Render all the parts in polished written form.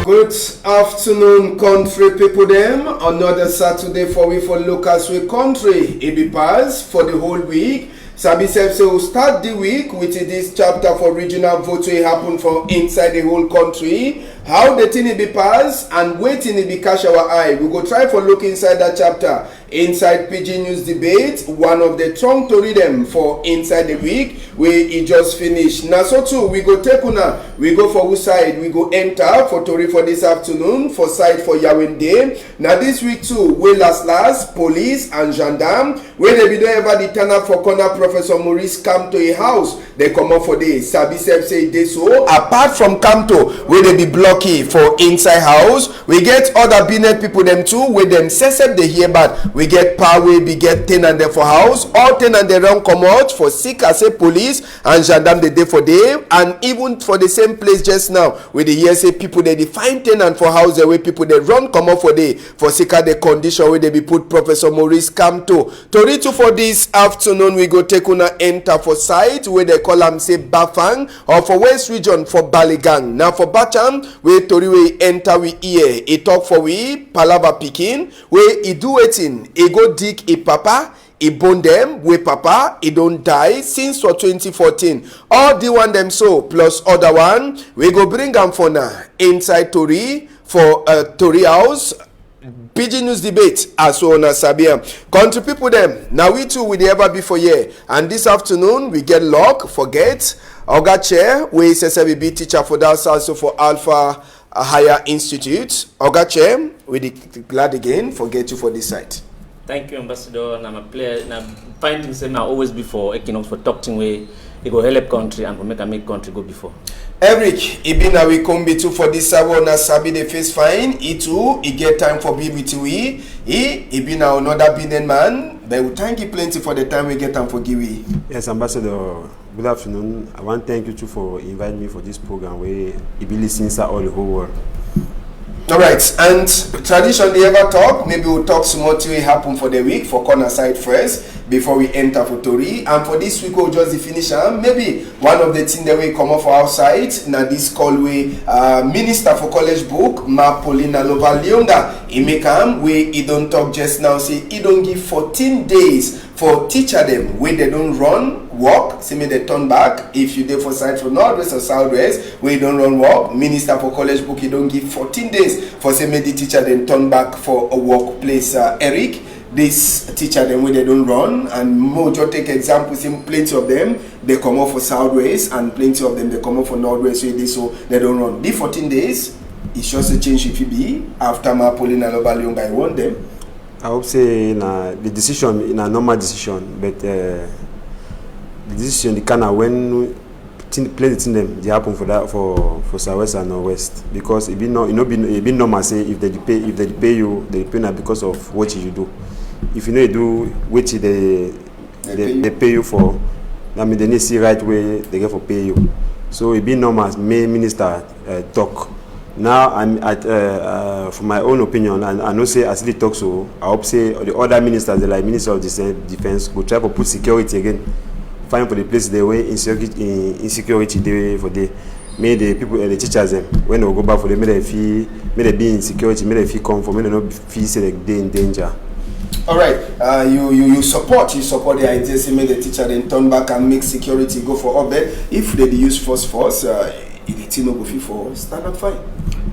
Good afternoon, country people them. Another Saturday for we for Lucas we country. It be pass for the whole week. Sabi said so we'll start the week with this chapter for regional vote will happen for inside the whole country. How the thing be pass and waiting it be catch our eye. We go try for look inside that chapter. Inside PIDGIN news debate, one of the strong to read them for inside the week where it just finished. Now so too we go take una, we go for whose side, we go enter for Tori for this afternoon, for side for Yawin Day. Now this week too, we last police and gendarme, where they be there ever the turn up for corner Professor Maurice come to a house, they come up for this. Sabi say this so apart from Camto, where they be blocky for inside house, we get other business people them too, where them set they hear bad. We get power, we get tenant there for house, all tenant they run come out for sick as a police and gendarme the day for day, and even for the same place just now, where the hear say people they define tenant for house the way people they run come out for day for sick at the condition where they be put Professor Maurice come to read to for this afternoon. We go take una enter for site where they call them say Bafang, or for West Region for Baligang. Now for Bacham, where Tori we enter we hear a talk for we palava picking where he do waiting. He go dig a papa, he bone them with papa, he don't die since for 2014. All the one them so plus other one, we go bring them for now inside Tori for Tori house. PIDGIN news debate as well as Sabia. Country people them. Now we too will ever be for year. And this afternoon we get luck, forget. Oga Chair, we SSBB teacher for that also for Alpha Higher Institute. Oga Chair, we glad again forget you for this site. Thank you, Ambassador. And I'm a player. And I'm finding same always before Equinoxe for talking way. It go help country and for make country go before. Eric, Ibina we come be too for this na sabi the face fine. He too, he get time for be with we. Ibina another business man. But we thank you plenty for the time we get time for give we. Yes, Ambassador. Good afternoon. I want to thank you too for inviting me for this program where it be listens all the whole world. All right, and traditionally ever talk, maybe we'll talk some more to it happen for the week for corner side first before we enter for Tori. And for this week we'll just the finish maybe one of the things that we come off for outside now this call we Minister for College Book Ma Paulina Lova-Lyonga he make we he don't talk just now say he don't give 14 days for teacher them where they don't run walk, see me they turn back. If you there for side for northwest or southwest where you don't run walk, Minister for College Book you don't give 14 days for say me the teacher then turn back for a workplace. Eric, this teacher them where they don't run, and Mojo take examples in plenty of them they come off for southwest and plenty of them they come off for northwest so they don't run. The 14 days it's just a change if you be after Ma Paulina Lova-Lyonga I want them. I would say the decision in a normal decision, but the decision the kind of when plenty them they happen for that for southwest and northwest because it be no it be normal say if they pay you they pay not because of what you do. If you know you do what they pay you for, I mean they need to see right way they get for pay you. So it be normal. May minister talk. Now I'm at for my own opinion, and I know say as they talk so I hope say the other ministers like Minister of Defense will try to put security again, find for the place they way insecurity they for the may the people and the teachers them when they go back for them may they be in security, may they feel comfort, may they not feel say like they in danger. All right, you support the idea say may the teacher then turn back and make security go for all that. If they use force if the team no go fit for stand up fight.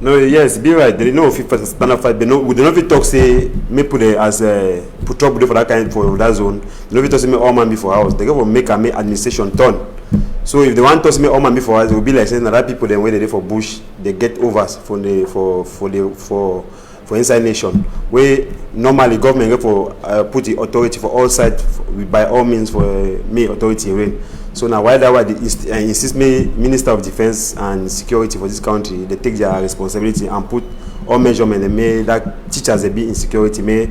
No, yes, be right. They know fit for stand up fight, but no, we do not fit talk say me put it as put trouble for that kind for that zone. They don't fit talk say me all man before house. They go for make administration turn. So if they want to say me all man before house, it will be like saying that people then when they for bush, they get overs for inside nation. Where normally government go for put the authority for all sides by all means for me authority reign. So now why that why they insist me Minister of Defense and Security for this country they take their responsibility and put all measurement and may that teachers they be in security may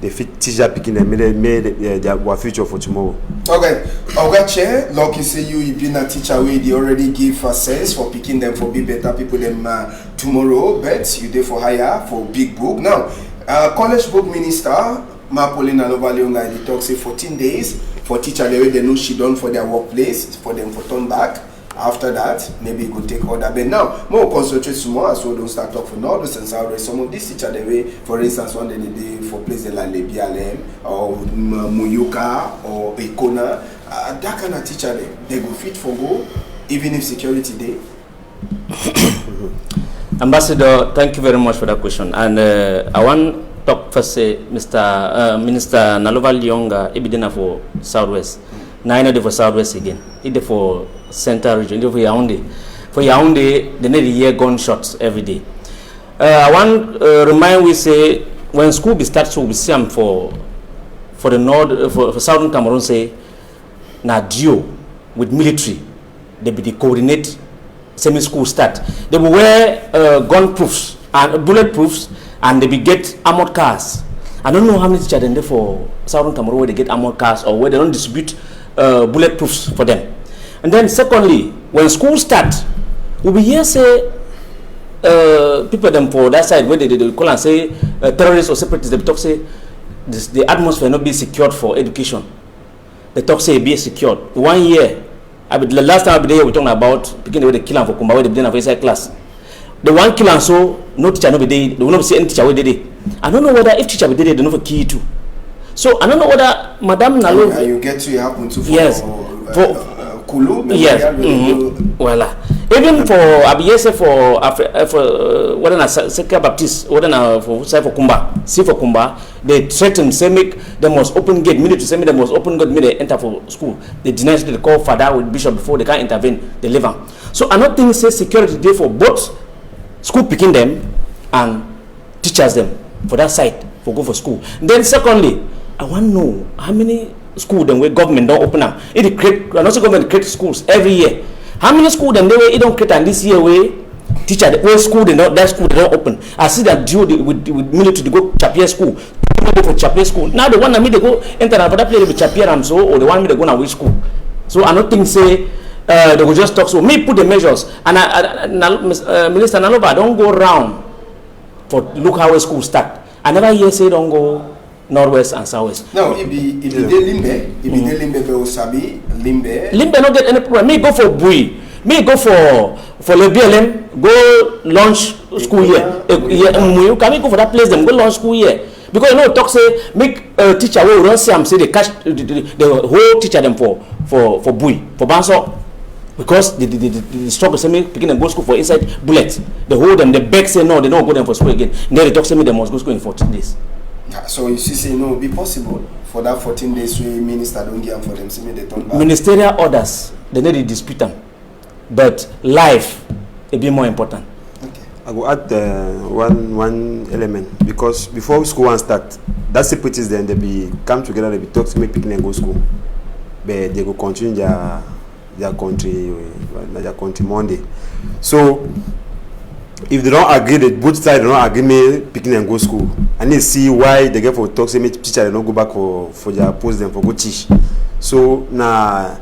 they fit teacher picking them may their future for tomorrow. Okay, Chair, like you say you been a teacher where they already give access for picking them for be better people them tomorrow, but you there for hire for big book now. College Book Minister Ma Paulina Lova-Lyonga they talk say 14 days for teacher the way they know she done for their workplace for them for turn back. After that, maybe you could take order. But now, more concentrate more, so don't start talk for Northwest and Southwest. Some of these teachers, the way, for instance, one day they did for places like Lebialem or Muyuka or Ekona, that kind of teacher, they go fit for go, even if security day. Ambassador, thank you very much for that question. And I want to talk first, Mr. Minister Nalova Lyonga, Ebidena for Southwest. Now I know for Southwest again. Either for Central Region, either for Yaoundé. For Yaoundé, they need to hear gunshots every day. I want to remind we say when school be starts, we see them for the north, for Southern Cameroon say na duo with military. They be the coordinate semi-school start. They will wear gun proofs and bullet proofs, and they be get armored cars. I don't know how many teachers there for Southern Cameroon where they get armored cars or where they don't distribute bullet proofs for them. And then secondly, when school start, we will hear say people them for that side where they call and say terrorists or separatists. They talk say the atmosphere not be secured for education. They talk say be secured. 1 year. The last time I be there, we talking about beginning with the killing for Kumba, where they begin for inside class. The one kill and so no teacher no be there. They will not see any teacher where they did. I don't know whether if teacher be there, they know for key too. So I don't know whether Madam Nalo. And you get to happen to yes for Kulu. Yes. Voila. Even for Abiyese for whether na Sekka Baptist, whether na for Kumba, see for Kumba, they threaten say make the most open gate. Minute to say me the most open gate. Me they enter for school. They deny they call father with bishop before they can't intervene. They leave them. So another thing say security day for both school picking them and teachers them for that side for go for school. And then secondly, I want to know how many schools then where government don't open up. It create and also government create schools every year. How many schools then they way don't create and this year way teacher where school they don't that school they don't open. I see that due with military to go Chapier school. Go for Chapier school. Now the one that me they go enter another place with Chapier and so or the one me they go now which school. So I don't think say they will just talk. So me put the measures and Minister Nalova don't go around for look how a school start. I never hear say don't go Northwest and Southwest. No, if be Limbe, Limbe for Osabi, Limbe not get any problem. Me go for Bui. Me go for Lebialem. Go launch school here. You can go for that place. Them go launch school here. Because you know talk say make teacher will run see am say they catch the whole teacher them for Bui for Banso. Because the struggle say me picking them go school for inside bullets. They hold them. They beg say no, they don't go them for school again. And then they talk say me they must go school in 14 days. So you see, say no, be possible for that 14 days we minister don't give them for them. See me they turn back. Ministerial orders they need to dispute them, but life it be more important. Okay. I will add one element because before school one start, that separatists then they be come together, they be talk to me picking and go school, but they go continue their country Monday. So if they don't agree, that both sides don't agree, me picking and go school. I need to see why they get for talk. Say me teacher they don't go back for their post them for go teach. So now,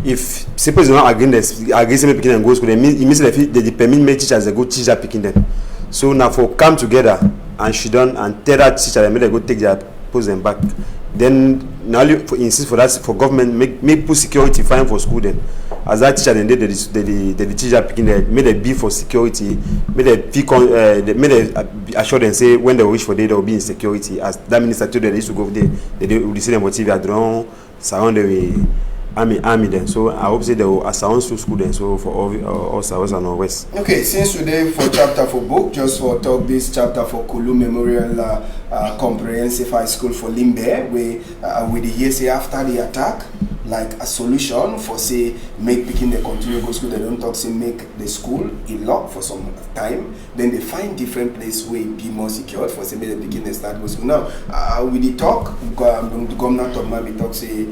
if suppose they don't agree, say me picking and go school, it means that they permit me teachers they go teach that picking them. So now for come together and she done and tell that teacher they go take their post them back. Then now for insist for that for government make put security fine for school then. As that teacher then the teacher picking them made a be for security, made a assure them say when they wish for they will be in security. As that minister told them they used to go there, they will see them for TV at drone surround the army then. So I hope say they will surround school then. So for all South and all West. Okay, since today for chapter for book, just for talk this chapter for Kulu Memorial Comprehensive High School for Limbe, with the year say after the attack, like a solution for say make picking the continue go school. They don't talk say make the school in lock for some time. Then they find different place where it be more secure for say make the picking the start go school. Now with the talk, the governor talk maybe talk say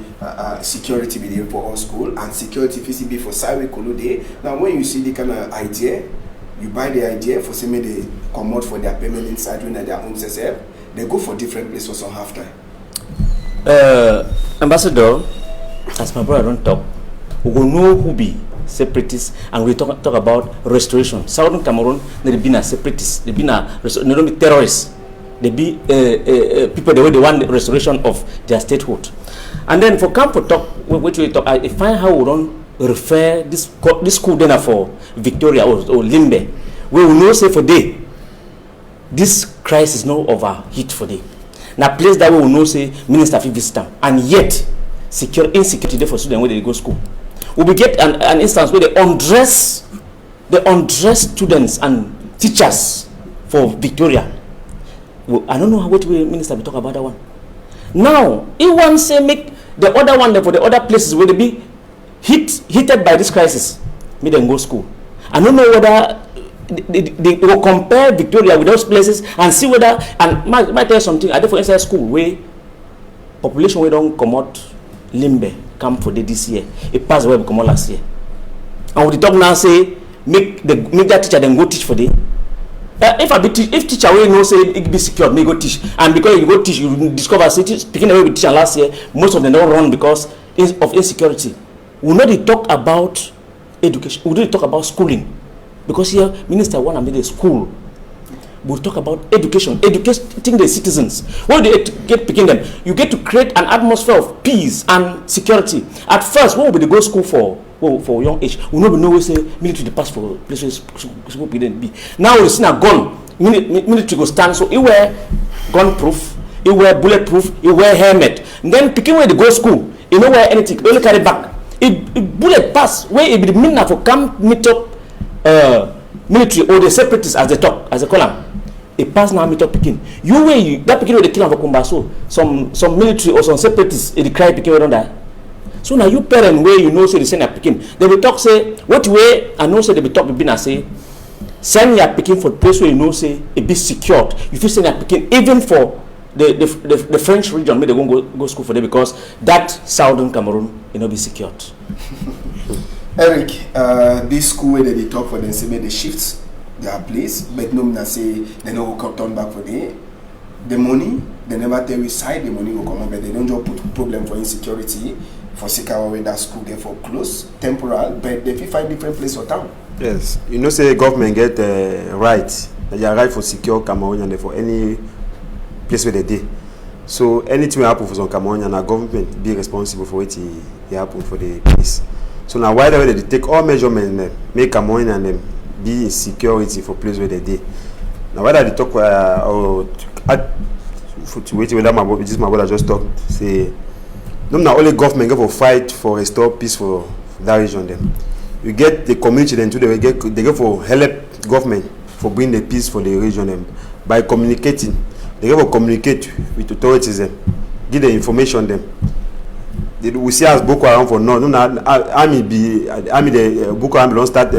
security be there for all school and security be for Sawe Kulu Day. Now when you see the kind of idea, you buy the idea for say make they come out for their permanent side when their own self. They go for different places for some half time. Ambassador, as my brother don't talk, we will know who be separatists and we talk about restoration. Southern Cameroon, they be a separatists, they be they don't be terrorists, they be people the way they want the restoration of their statehood. And then for camp for talk, which we talk, I find how we don't refer this school then for Victoria or Limbe. We will know say for day this crisis no overheat for day. Now place that we will know say minister fit visit them, and yet insecurity there for students when they go school. We will get an instance where they undress students and teachers for Victoria. Well, I don't know what way minister will talk about that one. Now, he wants to make the other one for the other places where they be heated by this crisis. Make them go school. I don't know whether they will compare Victoria with those places and see whether, and might tell you something, I did for inside school where population we don't come out Limbe come for this year. It passed away come out last year. And we talk now say make that teacher then go teach for the if teacher will know say it be secure, may go teach, and because you go teach, you discover speaking away with teacher last year, most of them don't run because of insecurity. We know they talk about education, we don't talk about schooling, because here minister want to make a school. We'll talk about educating the citizens. What do you get picking them? You get to create an atmosphere of peace and security. At first, what will they go school for young age? We know we say military pass for places school didn't be. Now we see a gun. Military go stand, so it wear gun proof, it wear bulletproof, it wear helmet. And then picking where they go school, you know where anything, they only carry back. It bullet pass where it be the mean for come meet up military or the separatists as they talk, as they call them. A pass now meet up picking. That picking with the killing of Kumbaso, some military or some separatists, they cry picking we don't die. So now you parent where you know say the send your picking. They will talk say what way I know say they will talk between and say send your picking for the place where you know say it be secured. You feel send your picking even for the French region where they won't go school for them because that southern Cameroon will not be secured. Eric, this school where they talk for them say the shifts their place, but no say they no will turn back for the money. They never tell which side the money will come up, but they don't just put problem for insecurity for Sikawa where that school get for close temporal, but they find different place for town. Yes, you know say government get right. They are right for secure Cameroonian and for any place where they did. So anything will happen for some Cameroonian, and our government be responsible for it happen for the place. So now why they take all measurements, make Cameroonian and them be in security for place where they did. Now whether they talk to wait whether my brother just talked say no not only government go for fight for restore peace for that region them. You get the community then too they go for help government for bring the peace for the region them by communicating. They go for communicate with authorities them, give the information them. We see as Boko Haram for no army the Boko Haram don't start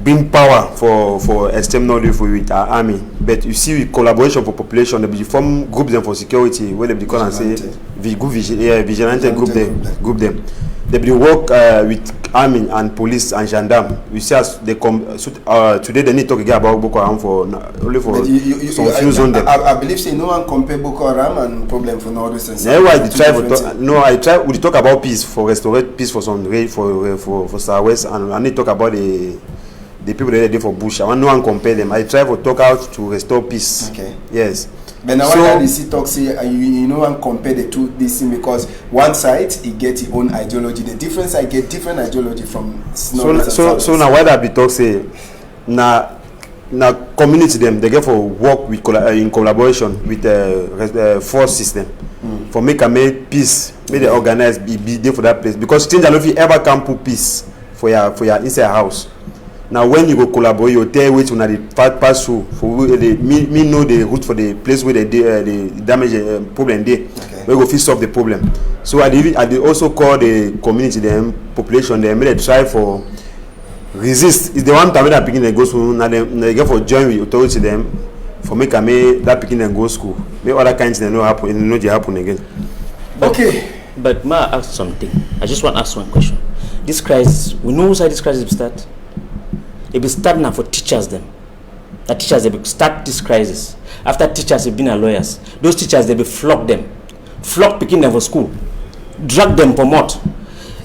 bring power for extreme knowledge with our army, but you see with collaboration for population, they form groups them for security where they call and say vigilante group them. They be work with army and police and gendarme. We see as they come today they need to talk again about Boko Haram for only for some few zones. I believe say no one compare Boko Haram and problem for no reason. That's why they try we talk about peace for restore peace for some for Southwest, and I need to talk about the people that are there for bush. I want no one compare them. I try to talk out to restore peace. Okay. Yes. But now why the see talk say you know and compare the two this thing because one side it get its own ideology. The different side get different ideology from so now why that be talk say now community them they get for work with in collaboration with the force system for make peace, make they organize be there for that place because things if you ever can put peace for your inside house. Now when you go collaborate, you tell which one the pass through for me know the route for the place where the damage problem there. Okay. We go fix up the problem. So I also call the community them population them they try for resist. It's the one time that begin they go school now they get for join with authority them for make that begin and go school. Make other kinds they know happen they happen again. Okay. But may I ask something? I just want to ask one question. This crisis, we know how this crisis will start. It will start now for teachers them. The teachers they will start this crisis. After teachers have been lawyers, those teachers they will flock picking them for school, drag them for what?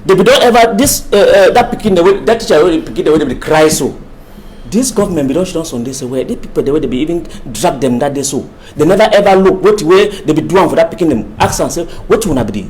They will don't ever that teacher will picking the way they will cry so. This government be don't on this way. The people the way they be even drag them that day so. They never ever look what way they be doing for that picking them. Ask and say what will be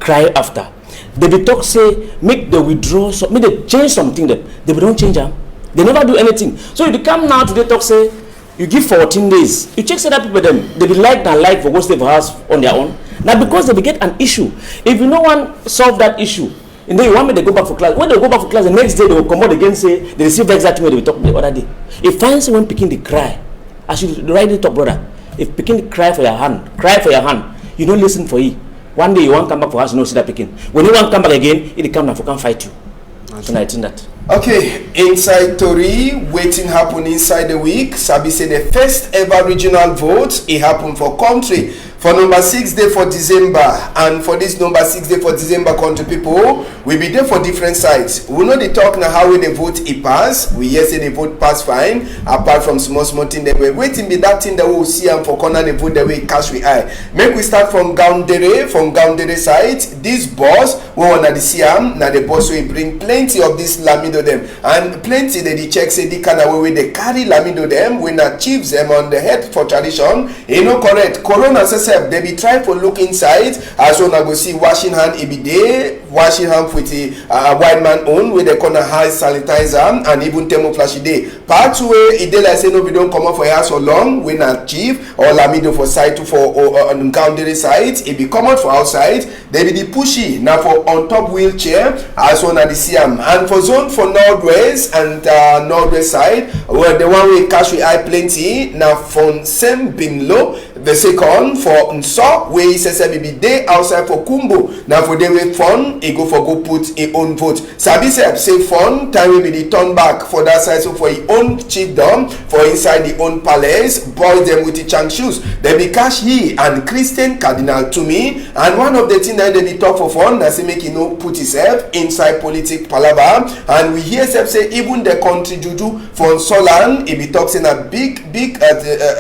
cry after. They be talk say make the withdraw, so make they change something that they don't change them. They never do anything. So if you come now today talk say you give 14 days, you check say that people them they be like and like for go stay for house on their own. Now because they be get an issue. If you no one solve that issue, and then you want me to go back for class. When they go back for class, the next day they will come out again say they receive exactly what they talk the other day. If finds when picking the cry, I should write it up, brother. If picking cry for your hand, you don't listen for it. One day you want come back for house, you know see that picking. When you want to come back again, it come and can fight you. So I think that. Okay, inside Tori, waiting happen inside the week. Sabi say the first ever regional vote, it happened for country. For number 6 day for December, and for this number 6 day for December, country people, we be there for different sides. We know the talk now how we the vote it pass. We hear say the vote pass fine. Apart from small thing, they were waiting be that thing that we will see and for corner the vote the way cash we eye. Make we start from Gaundere side. This boss, we wanna the CM, now the boss will bring plenty of this lamido them, and plenty they check say the kind of way they carry lamido them, we not chiefs them on the head for tradition. You know correct. Corona says they be try for look inside as one I go see washing hand every day, washing hand with the white man own with the corner high sanitizer and even thermoflash day. Part way it like say no we don't come up for here so long we not chief or lamido for side to for on Gaundere side. It be come out for outside. They be the pushy now for on top wheelchair as one at the CM, and for zone for northwest and northwest side where the one way cash we eye plenty now from same bin low. The second for Nso, where he says be day outside for Kumbo. Now for day with fun, he go for go put a own vote. Sabi say fun, time will be the turn back for that side, so for his own chiefdom, for inside the own palace, boy them with the chang shoes. They be cash he and Christian Cardinal to me, and one of the things that they be talk for fun, that's make you know put himself inside politic palaver, and we hear say even the country juju for Nsoland, he be talking a big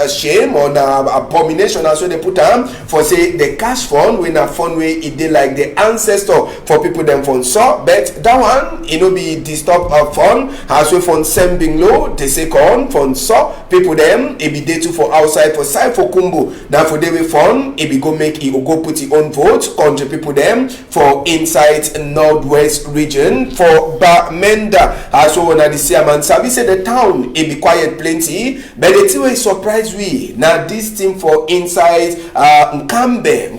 shame or a abomination as well they put am for say the cash fund when a fund way it dey like the ancestor for people them fund so, but that one it no be disturb fund as well fund same being low the second fund so people them it be day two for outside for side for Kumbo. Now for day we fund it be go make it go put it own vote country people them for inside northwest region for Bamenda as well when I see a man sabi say the town it be quiet plenty, but the thing wey surprise we now this thing for inside Mkambe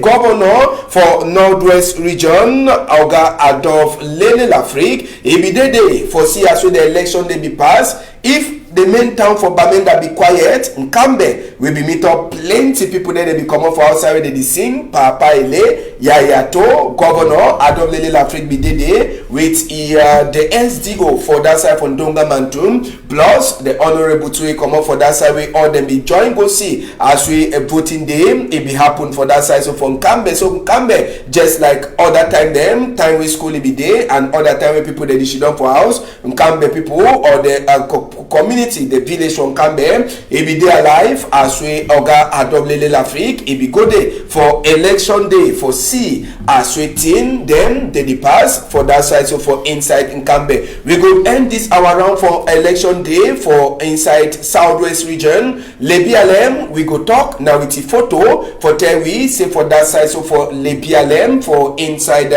governor for northwest region Oga Adolf Lele Lafrique he be day for see as well the election they be passed. If the main town for Bamenda be quiet, Mkambe will be meet up plenty people there. They be come up for outside where they sing Papa Ele Yayato governor Adolf Lele Lafrique be there with the SDO for that side from Donga Mantum plus the honorable to come up for that side where all them be join go see as we voting day it be happen for that side. So from Mkambe, so Mkambe just like other time them time we school it be there and other time where people they should for house Mkambe people or the community, the village from Kambe, it be there alive as we Oga Adolf Lele Lafrique, it be go there for election day for see as we tin them they pass for that side. So for inside in Kambe, we go end this hour round for election day for inside southwest region. Lebialem we go talk now with the photo for tell we say for that side. So for Lebialem for inside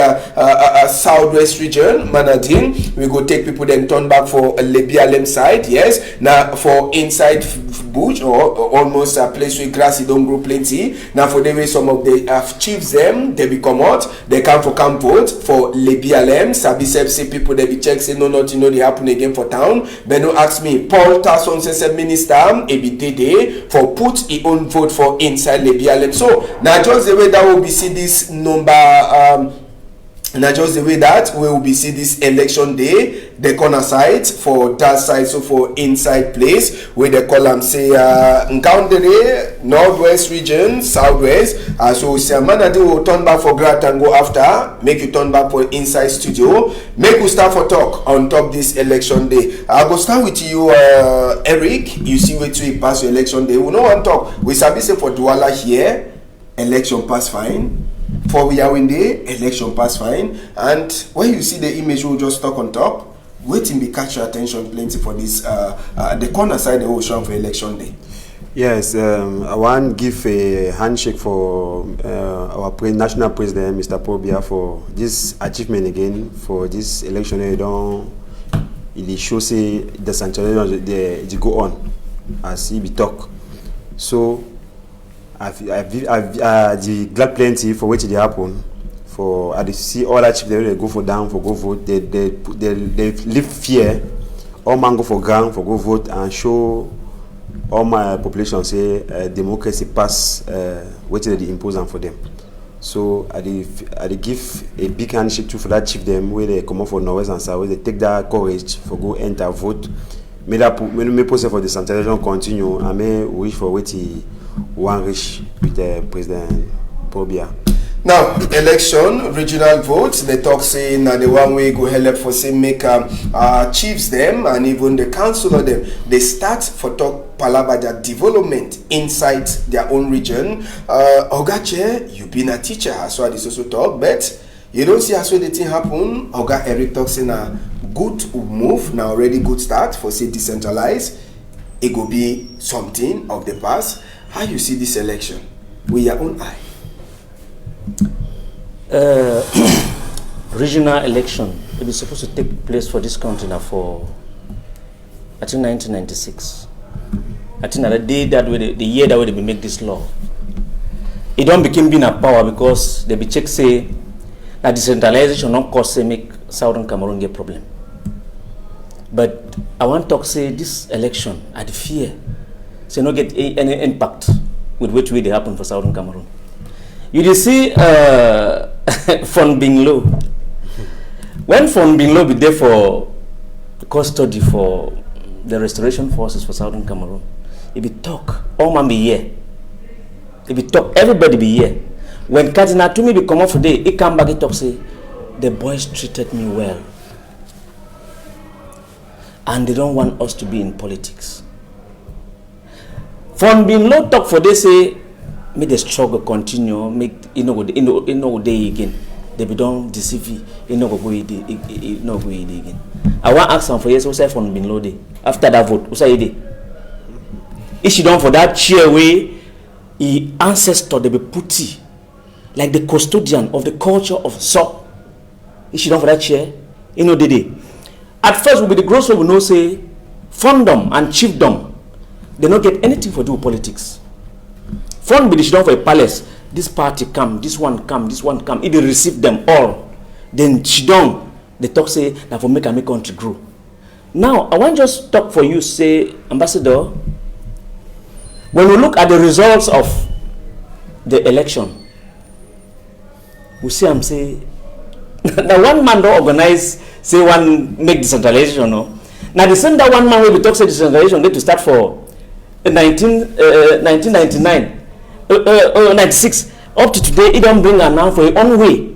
southwest region Manadin, we go take people then turn back for Lebialem side. Yes, now for inside bush or almost a place where grassy don't grow plenty. Now for the way some of the chiefs them they be come out, they come for camp vote for Lebialem. Sabi say people they be check say no not you know they happen again for town. But no ask me Paul Tasson says minister a be day for put his own vote for inside Lebialem. So now just the way that will be see this number now just the way that we will be see this election day the corner side for that side. So for inside place where they call them say Gaundere northwest region southwest so say man will turn back for grant and go after make you turn back for inside studio make we start for talk on top this election day. I go start with you Eric. You see where to pass your election day we no want talk we sabi say for Douala here election pass fine. For we are in the election pass fine, and when you see the image we'll just talk on top, waiting be catch your attention plenty for this the corner side the whole show for election day. Yes, I want to give a handshake for our national president, Mr. Pobia, for this achievement again, for this election. It shows the centralization they go on as he be talk. So I've glad plenty for what it happen. For I see all that chief they go for down for go vote. They live fear. All man go for ground for go vote and show all my population say democracy pass what they impose on for them. So I give a big handshake to for that chief them where they come up for Norwest and South, they take that courage for go enter vote. May process for the centralization continue and may wish for what he want reach with President Pobia. Now, election, regional votes, they talk saying that the one way go help for say make chiefs them and even the councillor them, they start for talk palabaja development inside their own region. Ogache, you been a teacher, as well this also talk, but you don't see as well the thing happen. Oga Eric talks in a good move, now already good start for say decentralized. It go be something of the past. How you see this election with your own eye? Regional election, it is supposed to take place for this country now for, I think, 1996. I think that the year that they make this law, it don't become being a power because they be check say that decentralization not cause say make Southern Cameroon get problem. But I want to talk say this election at the fear, so not get any impact with which way they happen for Southern Cameroon. You see Fon Binglo. When Fon Binglo be there for custody for the restoration forces for Southern Cameroon, he be talk, all man be here. He be talk, everybody be here. When Katina Tumi be come off today, he come back and talk say, the boys treated me well. And they don't want us to be in politics. Fon Binglo talk for they say, make the struggle continue, make day again. They be don't deceive you, go again. I want to ask them for yes, what's that from being loaded? After that vote, what's that? Is she done for that chair way? He ancestor they be putty, like the custodian of the culture of so. Is she done for that chair? At first, we be the gross we know say, fundom and chiefdom, they don't get anything for do with politics. Fund be done for a palace. This party come, this one come, this one come. If they receive them all, then she done. They talk say that for make country grow. Now I want just talk for you, say Ambassador. When we look at the results of the election, we see I'm say now one man don't organize say one make decentralization. No, now the same that one man will be talk say decentralization need to start for 1999. 96 up to today, it don't bring her now for your own way.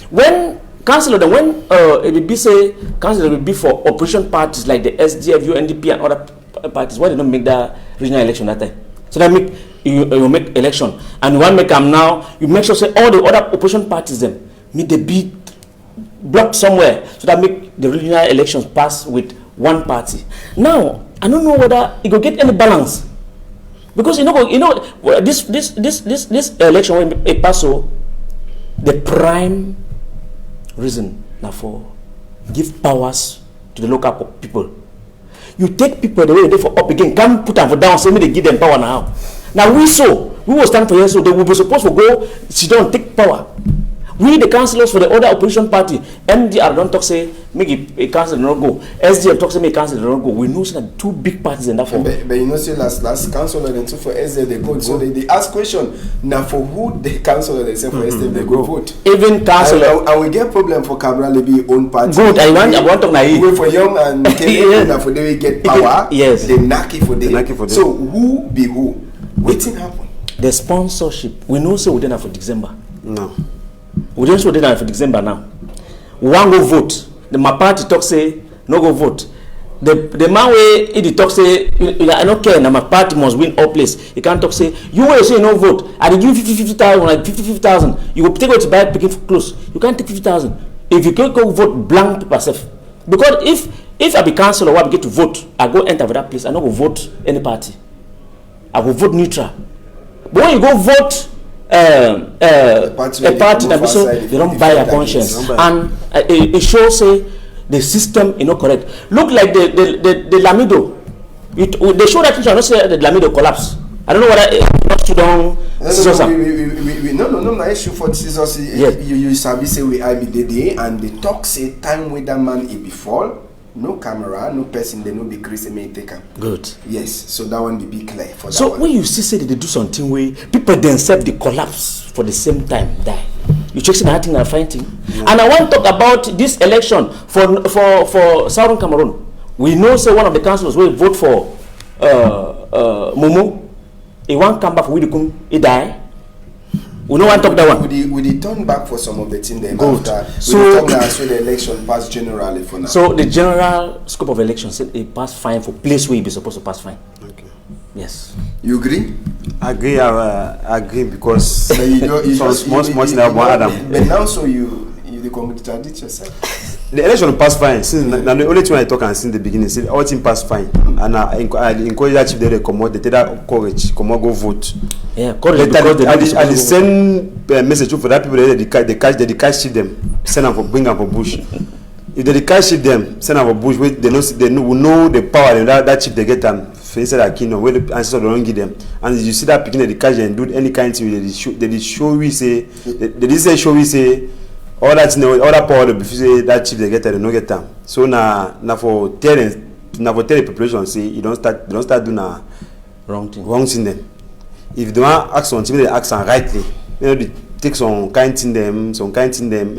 When councillor, when it will be say councillor will be for opposition parties like the SDF, UNDP, and other parties. Why they don't make that regional election that time? So that make you make election, and you want to make them now. You make sure say all the other opposition parties them make the beat blocked somewhere, so that make the regional elections pass with one party. Now I don't know whether it will get any balance. Because this election when it pass so, the prime reason now for give powers to the local people. You take people the way they for up again, can't put them for down, say me they give them power now. Now we will stand for here, so they will be supposed to go sit down take power. We the councillors for the other opposition party, MDR don't talk say make a council not go. SDF talk say make a council not go. We know that two big parties in that form. But you know say last councillor and two for SDF they go. So they ask question now for who the councillor they say for SDF they go vote. Even councillor and we get problem for Cabral be own party. Good. I want to naive. Wait for young and now for they get power. Yes. They knock it for them. So who be who? Waiting happen. The sponsorship we know say we didn't have for December. No. We don't show data for December now. One go vote. The my party talk say no go vote. The man way he talk say I don't care. Now my party must win all place. He can't talk say you will say no vote. I give you 50,000 like 50,000. You go take it to buy picking close. You can't take 50,000. If you can't go vote blank paper self. Because if I be councillor or I get to vote, I go enter for that place. I don't go vote any party. I will vote neutral. But when you go vote a party that they don't buy a conscience, and it shows the system is not correct. Look like the Lamido. They show that picture. I don't say the Lamido collapse. I don't know whether no issue for scissors. Yes. You say we IBDD and the talk say time with that man it be fall. No camera, no person, they no be crazy may take him. Good. Yes, so that one be clear for that. So one. when you see they do something where people themselves they collapse for the same time die. You check that thing and fighting. Yeah. And I want to talk about this election for Southern Cameroon. We know say one of the councillors will vote for Momo. He won't come back with the he die. We don't want to talk that one. We turn back for some of the things then after. So we talk so the election passed generally for now. So the general scope of election said it passed fine for place where you be supposed to pass fine. Okay. Yes. You agree? I agree because small but now so you contradict yourself. The election passed fine. Since now the only thing I talk and since the beginning, since all thing passed fine, and I encourage that chief they come out, they take that courage, come out go vote. Yeah, courage. I send message for that people they catch them, send them for bring them for bush. If they catch them, send them for bush. They know the power and that chief they get them. Inside that kingdom where the ancestors don't give them, and you see that picking the catch and do any kind of thing they show we say they say show we say. All that power before that chief they get they don't get them. So now for tell the population say you don't start doing a wrong thing them. If they want act on they act on rightly. You know they take some kind thing them,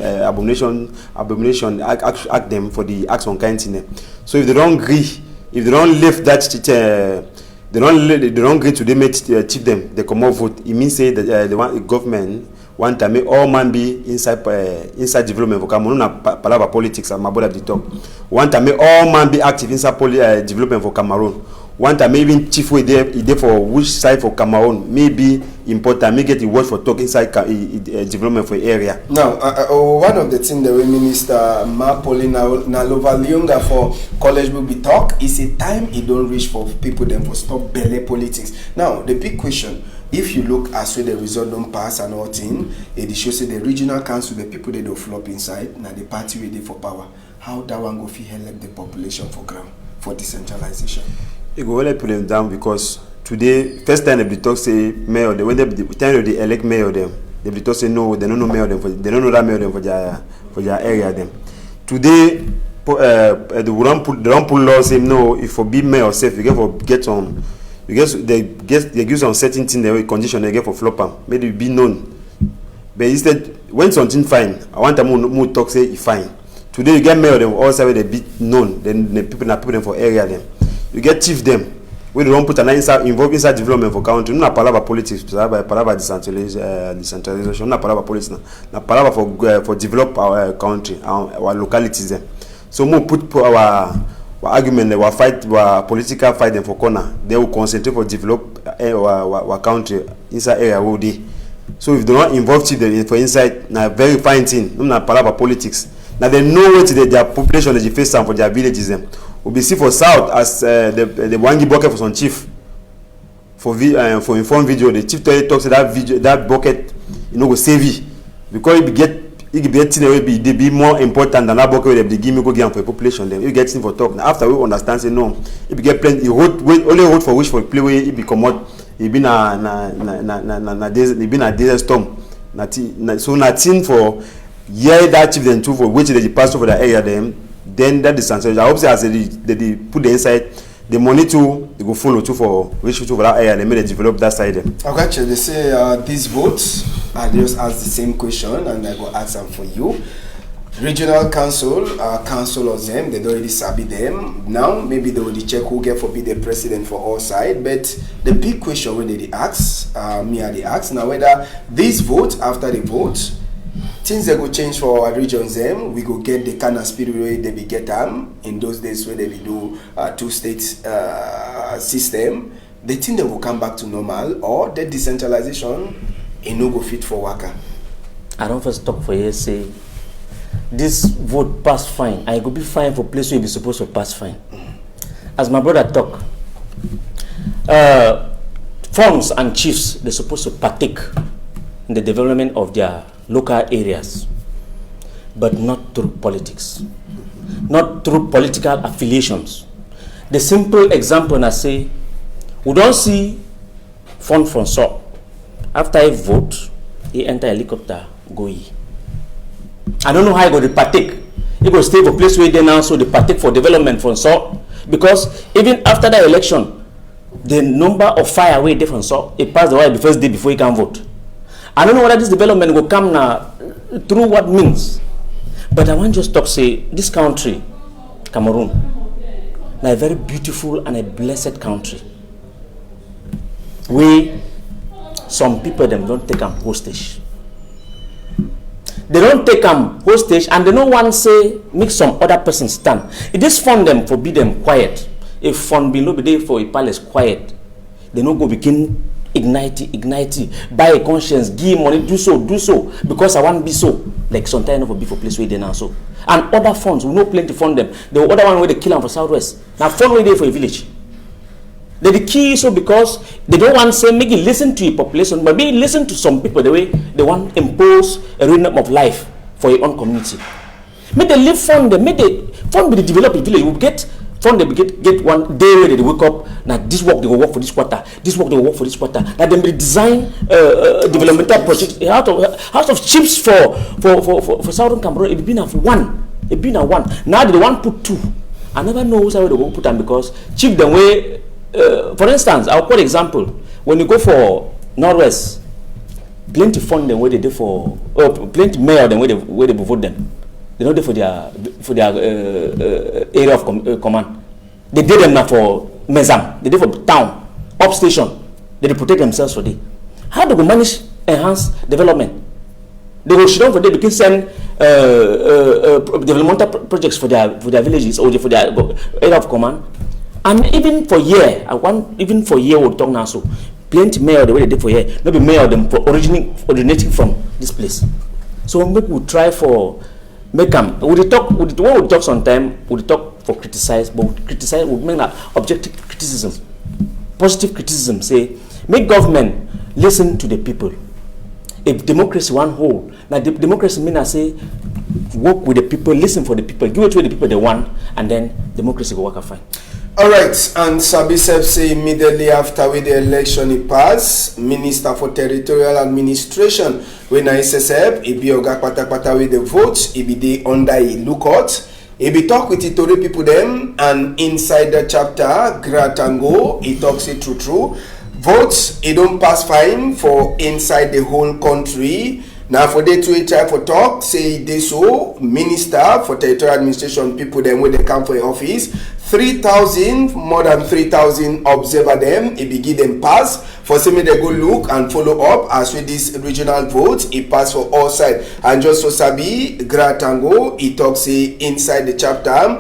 abomination act them for the act on kind thing them. So if they don't agree, if they don't lift that they don't agree to them chief them, they come out vote. It means say that they want the government want to make all man be inside development for Cameroon. Na palava politics and my brother the talk. Want to make all man be active inside development for Cameroon. Want to maybe chief way there for which side for Cameroon may be important. May get the word for talk inside development for area. Now, one of the things the way Minister Mapoli Nalovaliunga for college will be talk is a time it don't reach for people then for stop belly politics. Now, the big question. If you look as where the result don't pass and all thing, it shows the regional council, the people they don't flop inside, now the party ready for power. How that one go fit help the population for ground for decentralization? It go really put them down because today, first time they talk say mayor, when they elect mayor them, they talk say no, they don't know mayor them they don't know that mayor them for their area them. Today, they don't put law say no, if for be mayor safe, you get on. Because they give some certain thing the condition they get for flopper, maybe be known. But instead, when something fine, I want them more talk say it's fine. Today you get mayor them also they be known, then the people them for area them. You get chief them. We don't put an involved inside development for country. No palava politics, palava decentralization, no palava politics, no palava for develop our country, our localities them. So more put our argument, our fight, our political fight them for corner. They will concentrate for develop our country inside area all day. So if they don't involve children for inside, na very fine thing. No palava politics. Now they know what their population they face for their villages them. We be see for south as the wangi bucket for some chief for inform video. The chief talks that bucket go save you because it get thing will be more important than that bucket they give me go give for the population. Then you get thing for top. Now after we understand say no, it be get plenty. Only road for which for play where it be come out. It be na desert storm. So nothing for that chief then too for which they pass over the area them. Then that decentralization. I hope as they put the inside the money too, they go follow too for which to for that area. They may develop that side. Okay, they say these votes. I just ask the same question, and I go ask them for you. Regional council, councillors them, they don't really sabi them. Now maybe they will check who get for be the president for all side. But the big question when they ask, they ask now whether these votes after the vote. Things that go change for our regions them, we go get the kind of spirit way they be get them in those days where they will do two-state system. The thing that will come back to normal or the decentralization it no go fit for worker. I don't first talk for you say this vote pass fine. I go be fine for place where you be supposed to pass fine. As my brother talk, funds and chiefs, they're supposed to partake in the development of their local areas, but not through politics, not through political affiliations. The simple example, I say, we don't see fund from so. After I vote, he enter helicopter, go ye. I don't know how he go to partake. He go stay for place where they now, so they partake for development from so. Because even after the election, the number of fire away different so it passed the way the first day before he can vote. I don't know whether this development will come now through what means. But I want just to say this country, Cameroon, now a very beautiful and a blessed country. We some people them don't take them hostage. They don't take them hostage, and they don't want to say make some other person stand. It just fund them for be them quiet. If fund be no be there for a palace quiet, they don't go begin ignite, buy a conscience, give money, do so, because I want to be so. Like sometimes for be for place where they now so. And other funds, we know plenty fund them. The other one where they kill them for Southwest. Now fund where they for a village. They're the key so because they don't want to say make it listen to a population, but maybe listen to some people the way they want to impose a rhythm of life for your own community. Make they live fund them, make they fund be the developing village. You get fund them get one day where they wake up. Now this work they will work for this quarter, this work they will work for this quarter. Now they will design developmental projects out of chips for Southern Cameroon. It been of one, it been a one. Now they want put two. I never know who's how they will put them because chief the way. For instance, I'll quote example. When you go for Northwest, plenty fund them where they do for plenty mayor them where they vote them. They don't do for their area of command. They did them now for Mezam. They did for town, up station. They protect themselves for day. How do we manage enhance development? They will sit down for day because send developmental projects for their villages or for their area of command. And even for year, we'll talk now. So, plenty mayor the way they did for year. Not be mayor them for originating from this place. So we will try for make them. We talk sometimes. We talk for criticize, but we make an objective criticism, positive criticism. Say make government listen to the people. If democracy one whole, now democracy mean I say work with the people, listen for the people, give it to the people they want, and then democracy will work fine. All right, and Sabisef say immediately after with the election it passed, Minister for Territorial Administration when SSF, he be oga pata with the votes, he be the under a lookout, he be talk with the Tory people them, and inside the chapter, Gratango, he talks it true. Votes, he don't pass fine for inside the whole country. Now for day to try for talk, say they so Minister for Territorial Administration people them when they come for the office, 3,000 more than 3,000 observer them, it be give them pass for say me they go look and follow up as with this regional vote, it pass for all side. And just so Sabi Gratango, he talk say inside the chapter.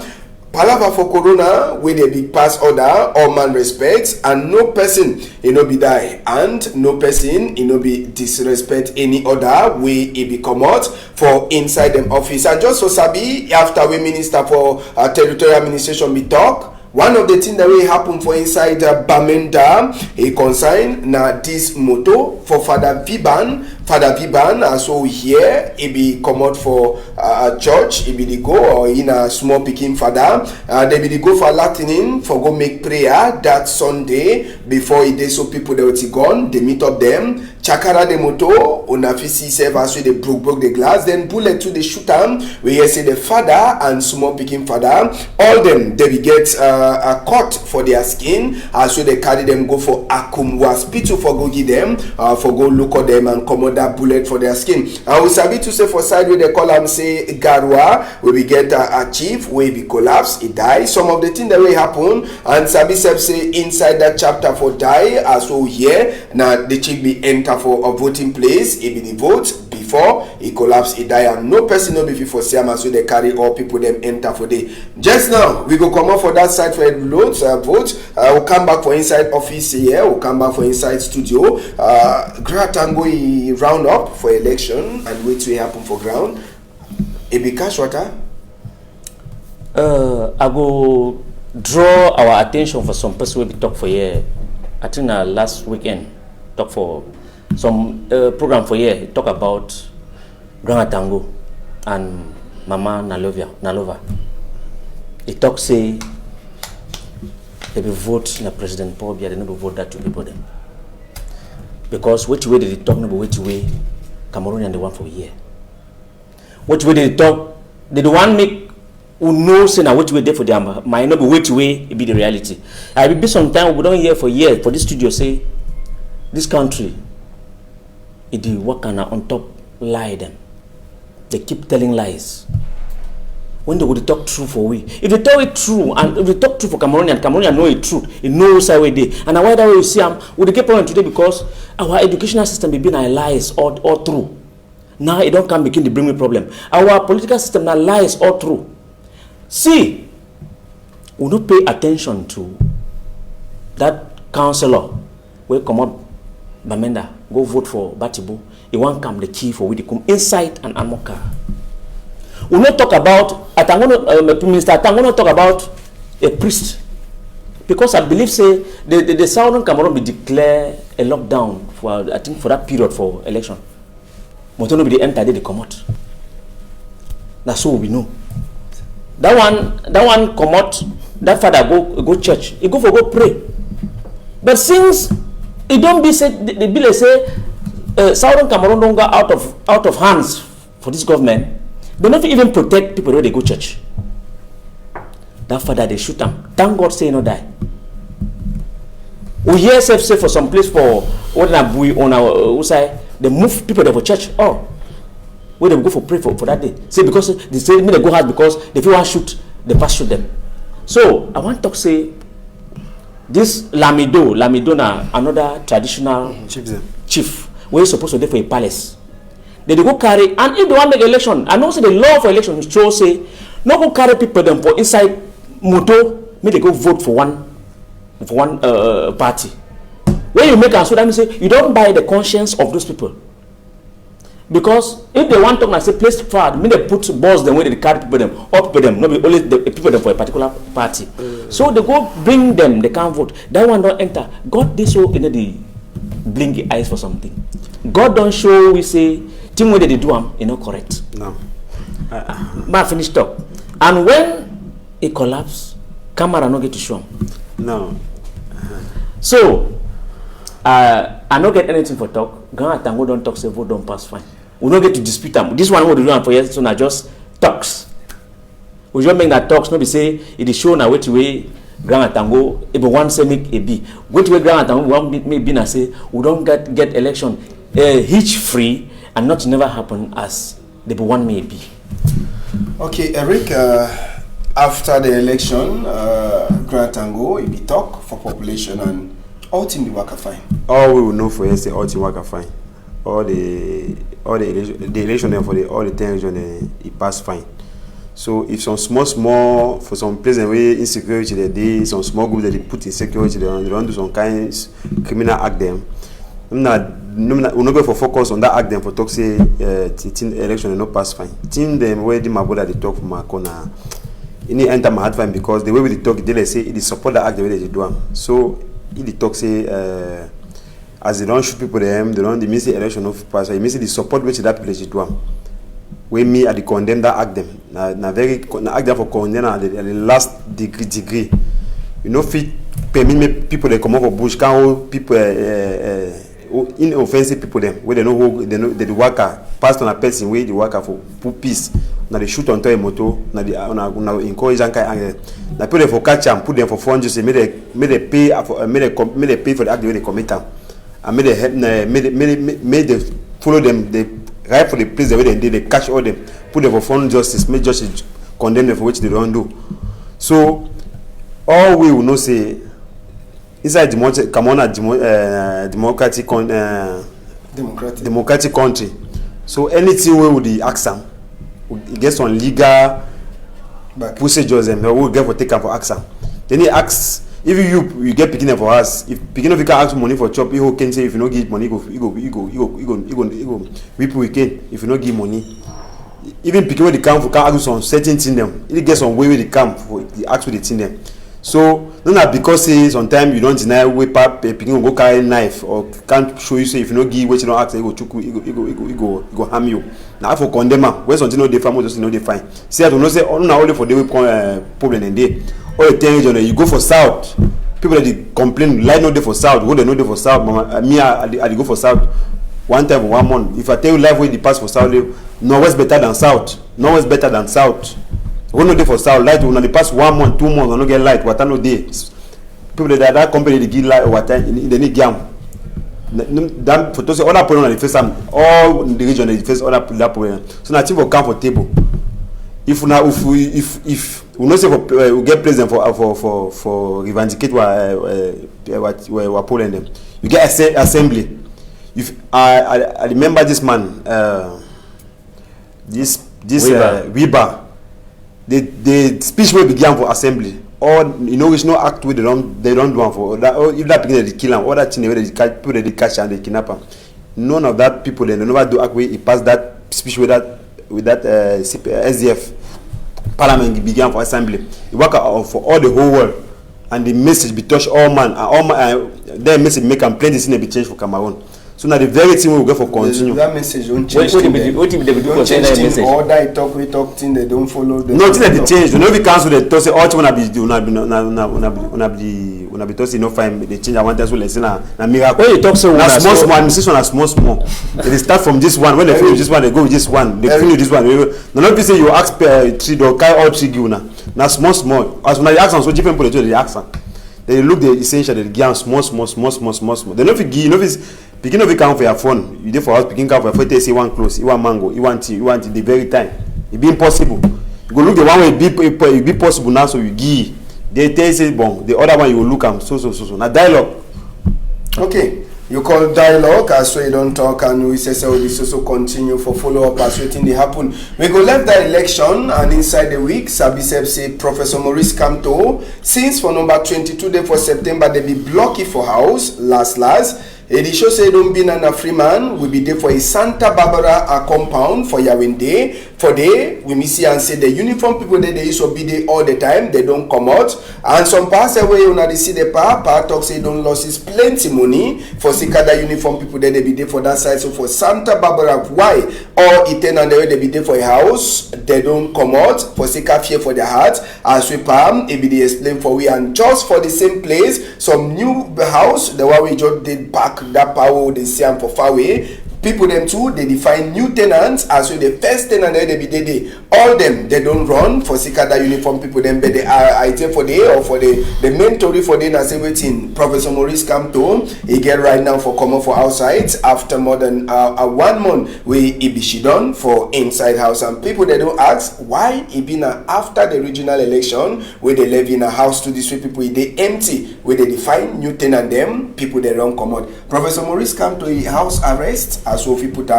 Palava for Corona, where they be pass order, all man respects, and no person be die, and no person be disrespect any other way it be come out for inside them office. And just for Sabi, after we Minister for Territorial Administration be talk, one of the things that will happen for inside Bamenda, a consign na this motto for Father Viban, so here he be come out for a church, he be the go or in a small picking father, they be the go for Latin for go make prayer that Sunday before it is so people they will gone, they meet up them. Chakara de moto, unafisi servers with they broke the glass, then bullet to the shooter, we here say the father and small picking father, all them they will get a cut for their skin, so they carry them go for Akum hospital for go give them, for go look at them and come out that bullet for their skin. And we sabi to say for side where they call them say Garwa, where we get a chief, where be collapse, he die. Some of the things that will happen, and Sabi say inside that chapter for die, as so here, now the chief be enter for a voting place, he be the vote before he collapse, he die, and no person no be for Siam, so they carry all people them enter for day. Just now we go come up for that side for loads vote. We'll come back for inside office here, we'll come back for inside studio. Gratango round up for election and wait to happen for ground. It be cash water. I go draw our attention for some person will be talk for here I think last weekend, talk for some program for here. Talk about Grandma Tango and Mama Nalova. He talk say they will vote na President Paul Biya. They never vote that two people them because which way did they talk? No, which way Cameroonian the one for here. Which way did they talk? They the one make who know say na which way they for them. Might not be which way it be the reality. I will be sometime we don't hear for years for this studio say this country it the work on top lie them. They keep telling lies. When they would talk true for we, if they tell it true and if they talk true for Cameroonian know it truth, it knows how we did. And why that way you see we get problem today because our educational system be been lies all true. Now it don't come begin to bring me problem. Our political system now lies all true. See, we don't pay attention to that councillor will come up Bamenda, go vote for Batibu. He won't come the key for we to come inside an armor car. We will not talk about Minister Atangono talk about a priest because I believe say the Southern Cameroon will declare a lockdown for I think for that period for election. But don't be the enter they come out. That's all we know. That one come out. That father go church. He go pray. But since it don't be said the bill say Southern Cameroon don't go out of hands for this government. They not even protect people when they go church. That father they shoot them. Thank God say no die. We hear say for some place for what on our side they move people there for church. Oh, where they go for pray for that day. Say because they say me they go hard because if you want shoot, they pass shoot them. So I want to talk say this Lamido na another traditional chief where you supposed to do for a palace. They go carry, and if they want make election, I know say the law for election show say no go carry people them for inside moto, may they go vote for one party. When you make a so that means say you don't buy the conscience of those people. Because if they want to talk say place forward, may they put balls them where they carry people them, or people them, not be only the people them for a particular party. So they go bring them, they can't vote. That one don't enter. God they show in the blinky eyes for something. God don't show we say thing where they do correct. No. But finish talk. And when it collapse, camera no get to show him. No. So I don't get anything for talk. Grandma Tango don't talk, say vote don't pass fine. We don't get to dispute them. This one we do for years, so now just talks. We just make that talks, not be say it is shown now which way Grandma Tango, if we want say make a B. Which way Grandma Tango want me be na say we don't get election hitch free. And not never happen as they want me be. Okay, Eric. After the election, Grandma Tango it be talk for population and all team the work fine. All we will know for yesterday, all team work fine. All the election for all the 10 region it passed fine. So if some small for some place and way insecurity they did, some small group that they put in security, they don't do some kinds criminal act them. We not go for focus on that act them for talk say election no pass fine. Team them where the maboda they talk from my corner. It enter my heart fine because the way we talk they say it is support the act the way they do them. So it talk say as they don't shoot people them, they mean say election no pass. It means the support which that place do them. We me at the condemn that act them. Na act them for condemn at the last degree. You know fit permit people they come over bush can hold people inoffensive people them where they know who they know the worker passed on a person where the worker for peace. Now they shoot on top a motor. Now they encourage and now put them for catch and put them for fund. Just say may they pay for the act the way they commit them, and may they follow them. They right for the place the way they did. They catch all them, put them for fund justice. Make justice condemn them for which they don't do. So all we will know say. Inside democratic country, so anything we would the action, we get some legal procedures and we will get for take up for action. Then he asks if you get beginner for us, if beginner you can ask money for chop, you can say if you don't give money, you go we can if you don't give money. Even picking where the camp for can argue some certain thing them. It gets some way where the camp for the ask with the thing them. So not because say sometimes you don't deny whip up picking go carry knife or can't show you say if you no give what you don't ask he go harm you. Now for condemn where something no dey farm just no dey fine. See I don't know say only for the problem in there. All the things you go for south. People that complain light no dey for south, go they no dey for south. Mama, me I go for south one time for 1 month. If I tell you life where the pass for south, no west better than south. No west better than south. We no dey for south light when the past 1 month 2 months we no get light water no dey. People that company they give light water they need jam. That for to say other problem on the face all the region they face other that problem. So na for comfortable. If we no say for we get president for revendicated what problem them. You get assembly. If I remember this man this Weber. The speech will begin for assembly. Or you know it's no act with they don't do one for that. Or if that people they kill them, or that thing they catch people they catch and they kidnap them. None of that people they never do act with. He passed that speech with that SDF parliament began for assembly. He work for all the whole world, and the message be touch all man. And all man, their message make them plenty thing be changed for Cameroon. So now the very thing we will go for continue. That message don't change. What if they do change that message? All that talk thing they don't follow. Nothing that they change. You know if cancel they talk say all wanna be talk say no fine they change. I want us to listen na miracle. When you talk so na small administration na small. They start from this one. When they finish this one they go with this one. They finish this one. No be say you ask 3 or carry all 3 give na small. As when they ask so different people they ask. They look the essential they give small. They no fit give you know if begin of count for your phone. You dey for house begin count for your phone. They say one close, you want mango, you want tea, you want the very time. It be impossible. You go look the one way it be possible now, so you give. They tell say bon. The other one you will look am so. Now dialogue. Okay. You call dialogue as so you don't talk and we say this also continue for follow up as waiting they happen. We go left the election and inside the week Sabisep say Professor Maurice Kamto since for number 22 day for September they be blocky for house last. It show say don't be a free man will be there for a Santa Barbara compound for Yawinde. For day we see and say the uniform people they used to be there all the time, they don't come out. And some pass away when they see the pa talk say don't lose plenty money for Sikada uniform people they be there for that side. So for Santa Barbara, why? Or it and the way they be there for a house, they don't come out for Sika fear for their heart. As we palm, it be they explain for we and just for the same place, some new house, the one we just did back that power they see them for far away. People them too, they define new tenants as well the first tenant they be they all them they don't run for Sikada uniform people them but they are item for day or for the mentoring for day na say waiting Professor Maurice Kamto he get right now for common for outside after more than 1 month we he be she done for inside house and people they don't ask why he been after the regional election where they live in a house to this way people they empty where they define new tenant them people they run come out. Professor Maurice Kamto he house arrest as well if put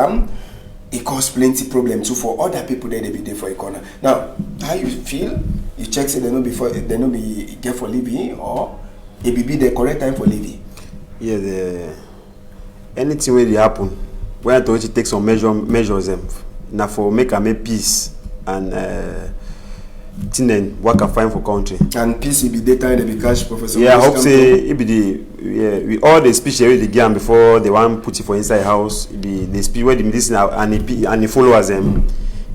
it cause plenty problems too for other people that they be there for a corner. Now, how you feel? You check say they no be get for living or it be the correct time for living. Yeah, anything where they happen, we have to take some measures them. Now for make peace and then work a fine for country. And peace will be data in the cash Professor. Yeah, I hope say it be the with all the speech they give before they want put it for inside house. It be the speech where they listen and the followers them.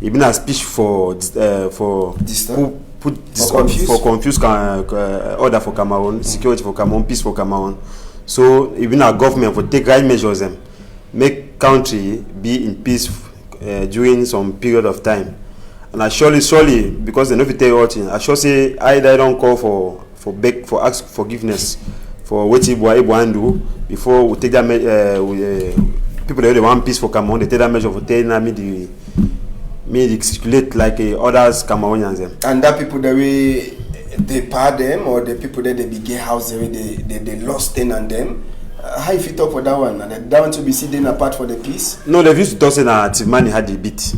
It been a speech for confused order for Cameroon, security for Cameroon, peace for Cameroon. So even our government for take right measures them, make country be in peace during some period of time. And I surely, because they know if you tell you what, I sure say I don't call for ask forgiveness for what you do before we take that people that want peace for Cameroon, they take that measure for telling me circulate like others Cameroonians. And that people the way they pay them or the people that they begin house the way they lost tenant them. How if you talk for that one and that one to be sitting apart for the peace? No, they used to talk say that money had the beat.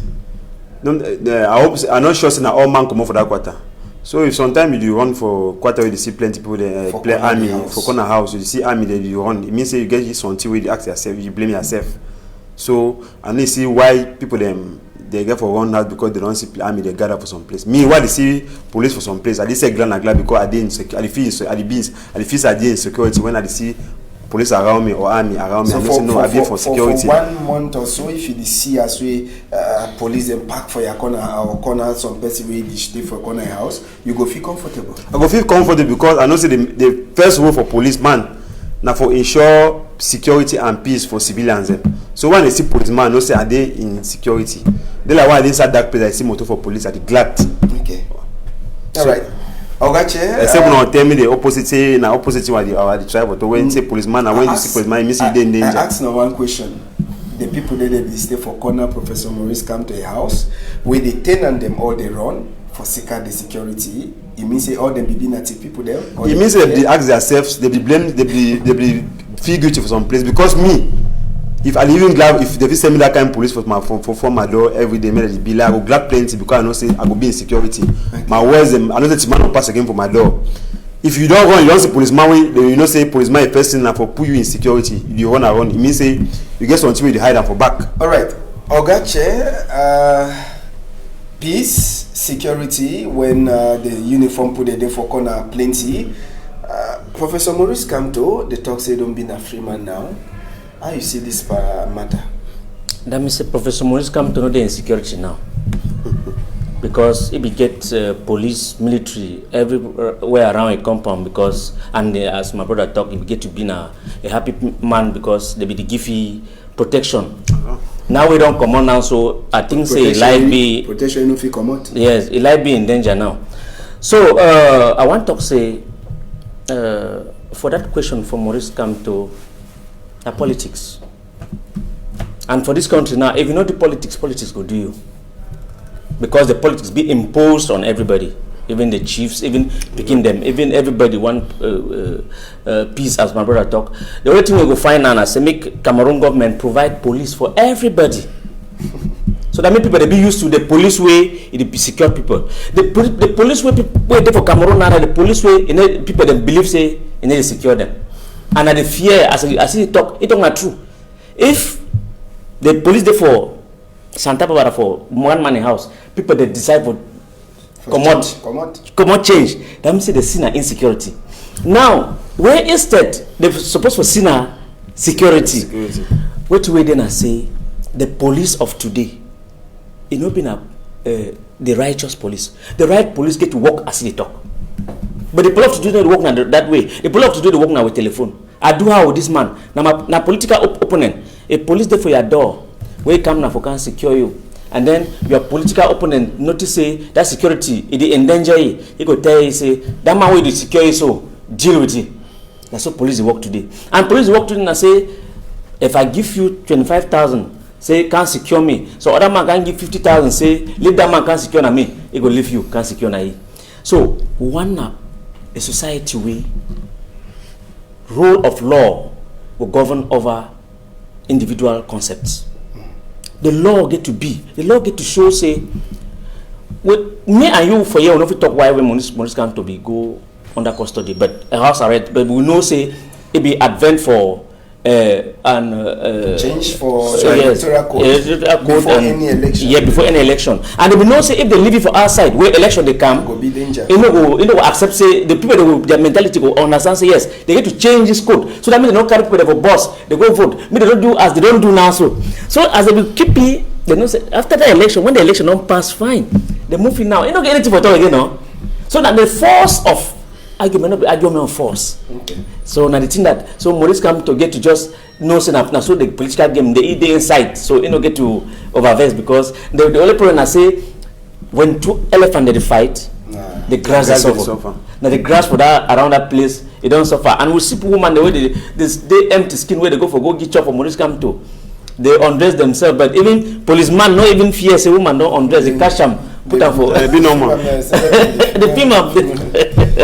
No, I'm not sure that all man come out for that quarter. So if sometimes you run for quarter, you see plenty people they play army for corner house. You see army that you run. It means you get something where you ask yourself, you blame yourself. So and you see why people them they get for one house because they don't see army, they gather for some place. Me, why they see police for some place, I did say glad because I didn't feel security when I see police around me or army around me. So for security. For 1 month or so, if you see as we police them pack for your corner or corner some person wey dey stay for corner house, you go feel comfortable. I go feel comfortable because I know say the first role for policeman now for ensure security and peace for civilians. So when they see policeman, no say are they in security. They like why they inside that place I see motor for police at the glad. Okay. All right. Ogache. Except when tell me the opposite say na opposite what the tribe, but when say policeman and when you see policeman, you miss you in danger. I ask now one question. The people that they stay for corner, Professor Maurice come to a house where they tenant them all they run for the security. It means say all them be native people there. It means they ask themselves, they be blamed, they be feel guilty for some place because me. If I even glad if they send me that kind of police for my door every day, maybe be like I go glad plenty because I know say I go be in security. Okay. My words them I know that man will pass again for my door. If you don't run, you don't see policeman when you know say policeman a person and for put you in security, you run around. It means say you get something where you hide and for back. Alright. Ogache, peace, security when the uniform put it there for corner plenty. Professor Maurice Kamto, the talk say don't be a free man now. How you see this matter? That means Professor Maurice come to know the insecurity now. Because if we get police, military, everywhere around a compound because, and as my brother talked, if we get to be a happy man because they be the giffy protection. Now we don't come on now, so I think say life be... Protection if you come out. Yes, it life be in danger now. So I want to say, for that question for Maurice come to politics. And for this country now, if you know the politics will do you. Because the politics be imposed on everybody, even the chiefs, even picking them, even everybody want peace, as my brother talk. The only thing we go find now is to make Cameroon government provide police for everybody. So that means people they be used to the police way, it be secure people. The police way they for Cameroon now, the police way, people they believe say in they secure them. And the fear, as he talk, it not true. If the police there for Santa Barbara for one man in house, people they decide for come out change. That means they see an insecurity. Now, where instead they supposed to see a security. What way then I say the police of today, it not been the righteous police. The right police get to work as they talk. But the police of today don't work now that way. The police of today they work now with telephone. I do how with this man. Now political opponent. A police there for your door. Where come now for can secure you. And then your political opponent notice say that security it endanger you. He go tell you say that man will secure you so deal with it. That's how police work today. And police work today and say if I give you 25,000, say can't secure me. So other man can give 50,000, say leave that man can't secure na me. He go leave you, can't secure na he. So one a society way rule of law will govern over individual concepts. The law get to show say with me and you for you, we talk why when Maurice come to be go under custody, but a house arrest, but we know say it be advent for change for electoral code before any election. Yeah, before any election. And they will know say if they leave it for our side where election they come, go be danger. You know accept say the people their mentality go understand say yes, they get to change this code. So that means they don't carry people for boss, they go vote. Me they don't do as they don't do now so. So as they will keep it, they know say after the election, when the election don't pass, fine. They move in now. You don't get anything for talk again, no? So that the force of argument not be argument of force. Okay. So now the thing that so Maurice come to get to just know say now so the political game they eat the inside, so you know get to oververse because the only problem I say when two elephants they fight, the grass is suffer. Now the grass for that around that place it don't suffer, and we see women the way they empty skin where they go get chop for Maurice come to, they undress themselves, but even policeman not even fear say woman don't undress, they catch them Put up for Be normal. the film.